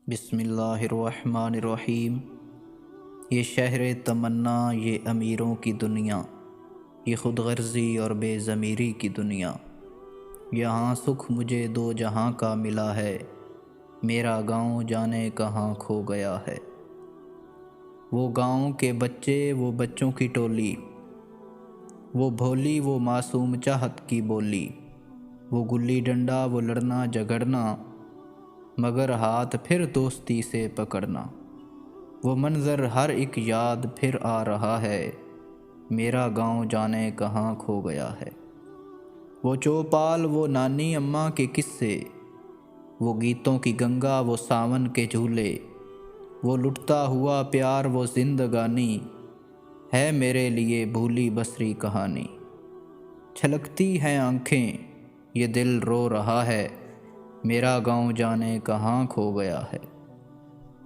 بسم اللہ الرحمن الرحیم۔ یہ شہر تمنا، یہ امیروں کی دنیا، یہ خود غرضی اور بے ضمیری کی دنیا۔ یہاں سکھ مجھے دو جہاں کا ملا ہے، میرا گاؤں جانے کہاں کھو گیا ہے۔ وہ گاؤں کے بچے، وہ بچوں کی ٹولی، وہ بھولی وہ معصوم چاہت کی بولی، وہ گلی ڈنڈا وہ لڑنا جھگڑنا، مگر ہاتھ پھر دوستی سے پکڑنا۔ وہ منظر ہر ایک یاد پھر آ رہا ہے، میرا گاؤں جانے کہاں کھو گیا ہے۔ وہ چوپال وہ نانی اماں کے قصے، وہ گیتوں کی گنگا وہ ساون کے جھولے، وہ لٹتا ہوا پیار وہ زندگانی، ہے میرے لیے بھولی بسری کہانی۔ چھلکتی ہیں آنکھیں، یہ دل رو رہا ہے، میرا گاؤں جانے کہاں کھو گیا ہے۔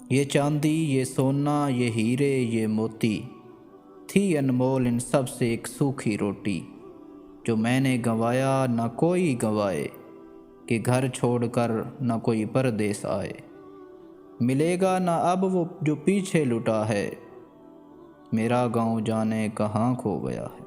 یہ چاندی یہ سونا یہ ہیرے یہ موتی، تھی انمول ان سب سے ایک سوکھی روٹی۔ جو میں نے گنوایا نہ کوئی گنوائے، کہ گھر چھوڑ کر نہ کوئی پردیس آئے۔ ملے گا نہ اب وہ جو پیچھے لٹا ہے، میرا گاؤں جانے کہاں کھو گیا ہے۔